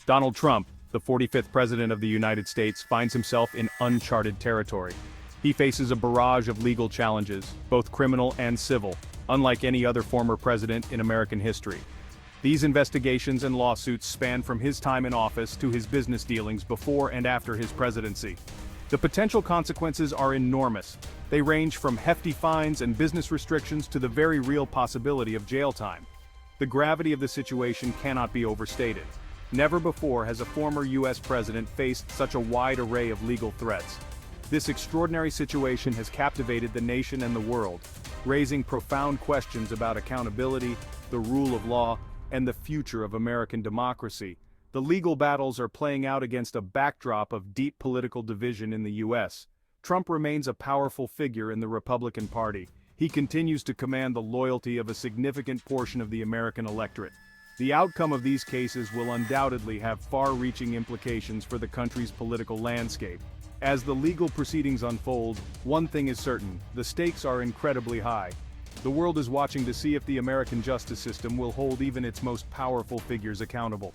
Donald Trump, the 45th President of the United States, finds himself in uncharted territory. He faces a barrage of legal challenges, both criminal and civil, unlike any other former president in American history. These investigations and lawsuits span from his time in office to his business dealings before and after his presidency. The potential consequences are enormous. They range from hefty fines and business restrictions to the very real possibility of jail time. The gravity of the situation cannot be overstated. Never before has a former U.S. president faced such a wide array of legal threats. This extraordinary situation has captivated the nation and the world, raising profound questions about accountability, the rule of law, and the future of American democracy. The legal battles are playing out against a backdrop of deep political division in the U.S. Trump remains a powerful figure in the Republican Party. He continues to command the loyalty of a significant portion of the American electorate. The outcome of these cases will undoubtedly have far-reaching implications for the country's political landscape. As the legal proceedings unfold, one thing is certain: the stakes are incredibly high. The world is watching to see if the American justice system will hold even its most powerful figures accountable.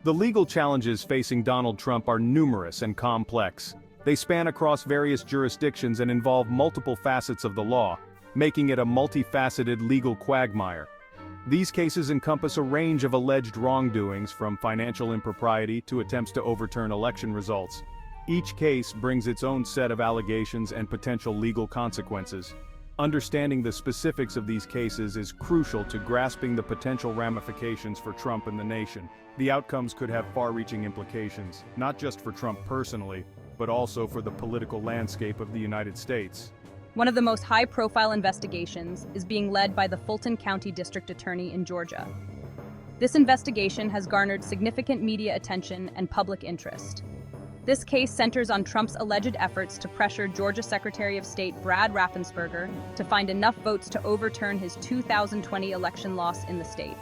The legal challenges facing Donald Trump are numerous and complex. They span across various jurisdictions and involve multiple facets of the law, making it a multifaceted legal quagmire. These cases encompass a range of alleged wrongdoings, from financial impropriety to attempts to overturn election results. Each case brings its own set of allegations and potential legal consequences. Understanding the specifics of these cases is crucial to grasping the potential ramifications for Trump and the nation. The outcomes could have far-reaching implications, not just for Trump personally, but also for the political landscape of the United States. One of the most high-profile investigations is being led by the Fulton County District Attorney in Georgia. This investigation has garnered significant media attention and public interest. This case centers on Trump's alleged efforts to pressure Georgia Secretary of State Brad Raffensperger to find enough votes to overturn his 2020 election loss in the state.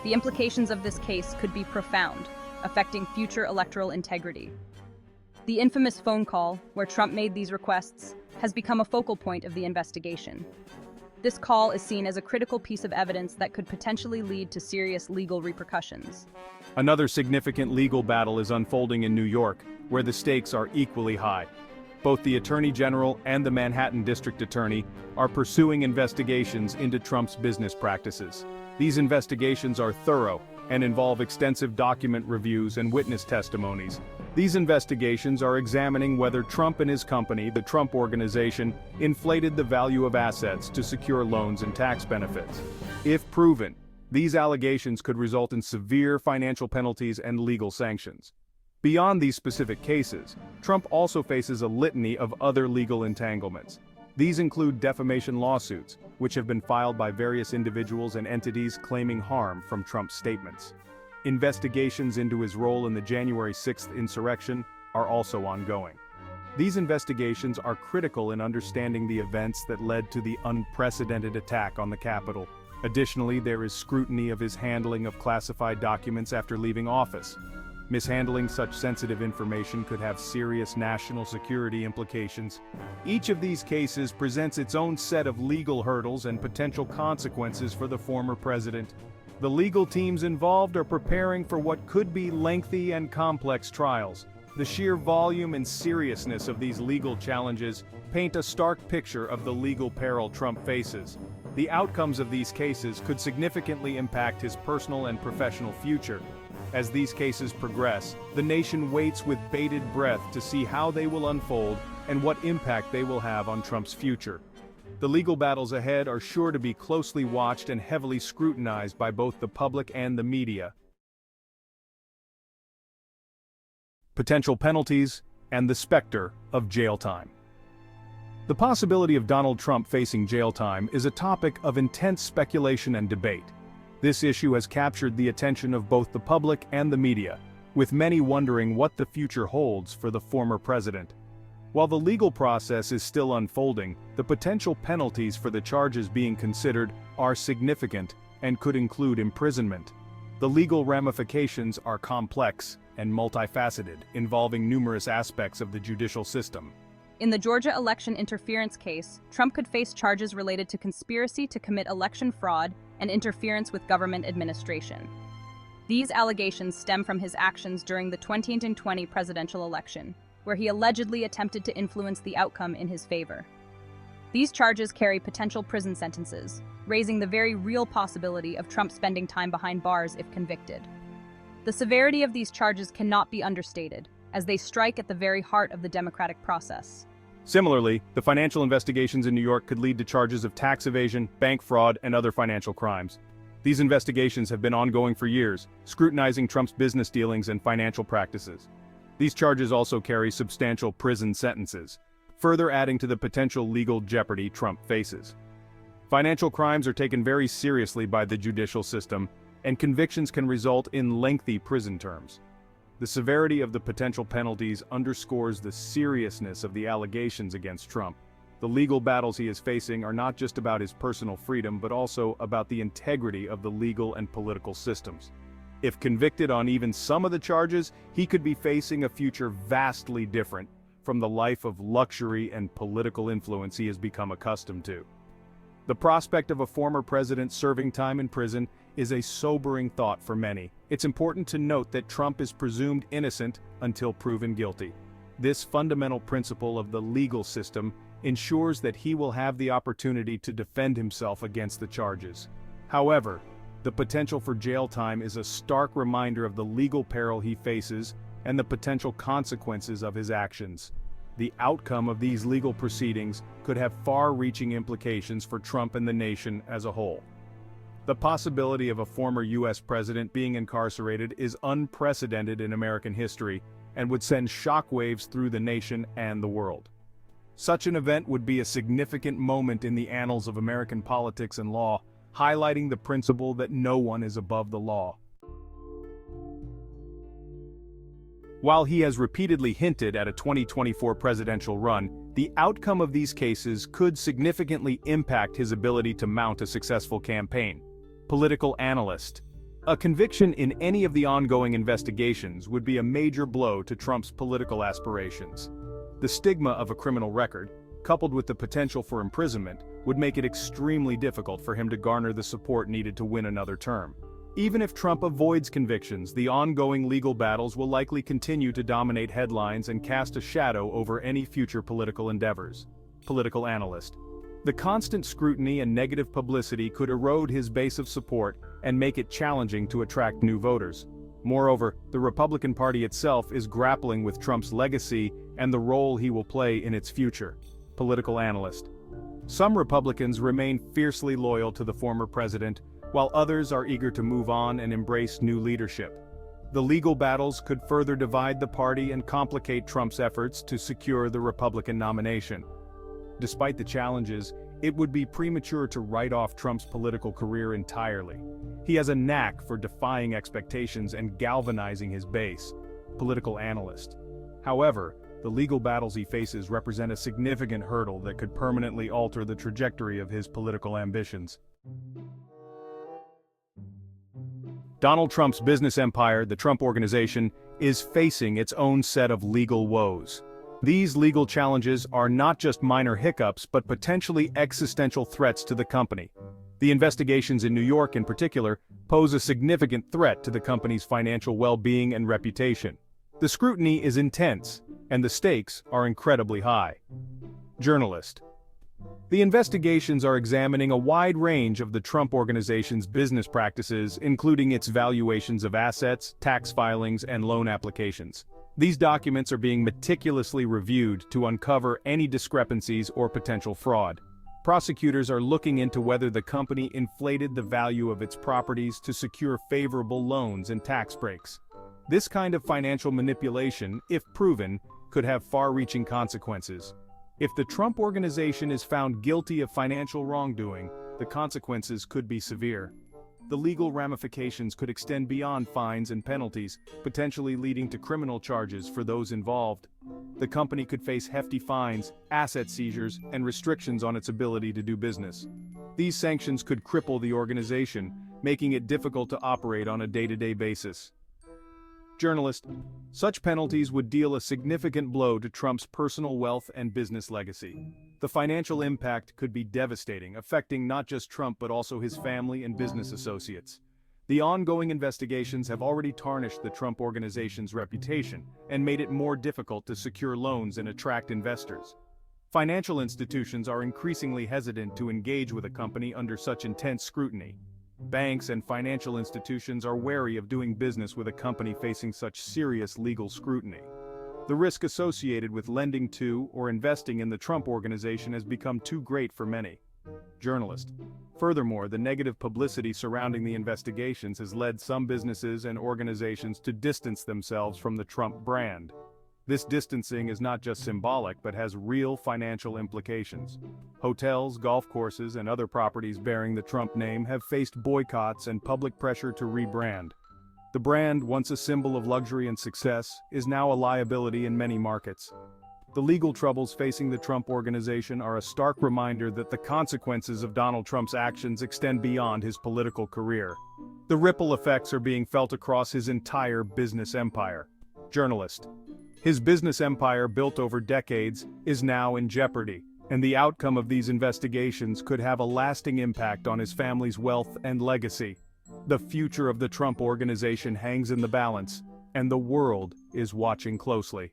The implications of this case could be profound, affecting future electoral integrity. The infamous phone call, where Trump made these requests, has become a focal point of the investigation. This call is seen as a critical piece of evidence that could potentially lead to serious legal repercussions. Another significant legal battle is unfolding in New York, where the stakes are equally high. Both the Attorney General and the Manhattan District Attorney are pursuing investigations into Trump's business practices. These investigations are thorough and involve extensive document reviews and witness testimonies. These investigations are examining whether Trump and his company, the Trump Organization, inflated the value of assets to secure loans and tax benefits. If proven, these allegations could result in severe financial penalties and legal sanctions. Beyond these specific cases, Trump also faces a litany of other legal entanglements. These include defamation lawsuits, which have been filed by various individuals and entities claiming harm from Trump's statements. Investigations into his role in the January 6th insurrection are also ongoing. These investigations are critical in understanding the events that led to the unprecedented attack on the Capitol. Additionally, there is scrutiny of his handling of classified documents after leaving office. Mishandling such sensitive information could have serious national security implications. Each of these cases presents its own set of legal hurdles and potential consequences for the former president. The legal teams involved are preparing for what could be lengthy and complex trials. The sheer volume and seriousness of these legal challenges paint a stark picture of the legal peril Trump faces. The outcomes of these cases could significantly impact his personal and professional future. As these cases progress, the nation waits with bated breath to see how they will unfold and what impact they will have on Trump's future. The legal battles ahead are sure to be closely watched and heavily scrutinized by both the public and the media. Potential penalties and the specter of jail time. The possibility of Donald Trump facing jail time is a topic of intense speculation and debate. This issue has captured the attention of both the public and the media, with many wondering what the future holds for the former president. While the legal process is still unfolding, the potential penalties for the charges being considered are significant and could include imprisonment. The legal ramifications are complex and multifaceted, involving numerous aspects of the judicial system. In the Georgia election interference case, Trump could face charges related to conspiracy to commit election fraud and interference with government administration. These allegations stem from his actions during the 2020 presidential election, where he allegedly attempted to influence the outcome in his favor. These charges carry potential prison sentences, raising the very real possibility of Trump spending time behind bars if convicted. The severity of these charges cannot be understated, as they strike at the very heart of the democratic process. Similarly, the financial investigations in New York could lead to charges of tax evasion, bank fraud, and other financial crimes. These investigations have been ongoing for years, scrutinizing Trump's business dealings and financial practices. These charges also carry substantial prison sentences, further adding to the potential legal jeopardy Trump faces. Financial crimes are taken very seriously by the judicial system, and convictions can result in lengthy prison terms. The severity of the potential penalties underscores the seriousness of the allegations against Trump. The legal battles he is facing are not just about his personal freedom, but also about the integrity of the legal and political systems. If convicted on even some of the charges, he could be facing a future vastly different from the life of luxury and political influence he has become accustomed to. The prospect of a former president serving time in prison is a sobering thought for many. It's important to note that Trump is presumed innocent until proven guilty. This fundamental principle of the legal system ensures that he will have the opportunity to defend himself against the charges. However, the potential for jail time is a stark reminder of the legal peril he faces and the potential consequences of his actions. The outcome of these legal proceedings could have far-reaching implications for Trump and the nation as a whole. The possibility of a former U.S. president being incarcerated is unprecedented in American history and would send shockwaves through the nation and the world. Such an event would be a significant moment in the annals of American politics and law, highlighting the principle that no one is above the law. While he has repeatedly hinted at a 2024 presidential run, the outcome of these cases could significantly impact his ability to mount a successful campaign. Political analyst. A conviction in any of the ongoing investigations would be a major blow to Trump's political aspirations. The stigma of a criminal record, coupled with the potential for imprisonment, would make it extremely difficult for him to garner the support needed to win another term. Even if Trump avoids convictions, the ongoing legal battles will likely continue to dominate headlines and cast a shadow over any future political endeavors. Political analyst. The constant scrutiny and negative publicity could erode his base of support and make it challenging to attract new voters. Moreover, the Republican Party itself is grappling with Trump's legacy and the role he will play in its future. Political analyst. Some Republicans remain fiercely loyal to the former president, while others are eager to move on and embrace new leadership. The legal battles could further divide the party and complicate Trump's efforts to secure the Republican nomination. Despite the challenges, it would be premature to write off Trump's political career entirely. He has a knack for defying expectations and galvanizing his base. Political analyst. However, the legal battles he faces represent a significant hurdle that could permanently alter the trajectory of his political ambitions. Donald Trump's business empire, the Trump Organization, is facing its own set of legal woes. These legal challenges are not just minor hiccups, but potentially existential threats to the company. The investigations in New York, in particular, pose a significant threat to the company's financial well-being and reputation. The scrutiny is intense, and the stakes are incredibly high. Journalist. The investigations are examining a wide range of the Trump Organization's business practices, including its valuations of assets, tax filings, and loan applications. These documents are being meticulously reviewed to uncover any discrepancies or potential fraud. Prosecutors are looking into whether the company inflated the value of its properties to secure favorable loans and tax breaks. This kind of financial manipulation, if proven, could have far-reaching consequences. If the Trump Organization is found guilty of financial wrongdoing, the consequences could be severe. The legal ramifications could extend beyond fines and penalties, potentially leading to criminal charges for those involved. The company could face hefty fines, asset seizures, and restrictions on its ability to do business. These sanctions could cripple the organization, making it difficult to operate on a day-to-day basis. Journalist, such penalties would deal a significant blow to Trump's personal wealth and business legacy. The financial impact could be devastating, affecting not just Trump but also his family and business associates. The ongoing investigations have already tarnished the Trump Organization's reputation and made it more difficult to secure loans and attract investors. Financial institutions are increasingly hesitant to engage with a company under such intense scrutiny. Banks and financial institutions are wary of doing business with a company facing such serious legal scrutiny. The risk associated with lending to or investing in the Trump Organization has become too great for many. Journalist. Furthermore, the negative publicity surrounding the investigations has led some businesses and organizations to distance themselves from the Trump brand. This distancing is not just symbolic but has real financial implications. Hotels, golf courses, and other properties bearing the Trump name have faced boycotts and public pressure to rebrand. The brand, once a symbol of luxury and success, is now a liability in many markets. The legal troubles facing the Trump Organization are a stark reminder that the consequences of Donald Trump's actions extend beyond his political career. The ripple effects are being felt across his entire business empire. Journalist. His business empire, built over decades, is now in jeopardy, and the outcome of these investigations could have a lasting impact on his family's wealth and legacy. The future of the Trump Organization hangs in the balance, and the world is watching closely.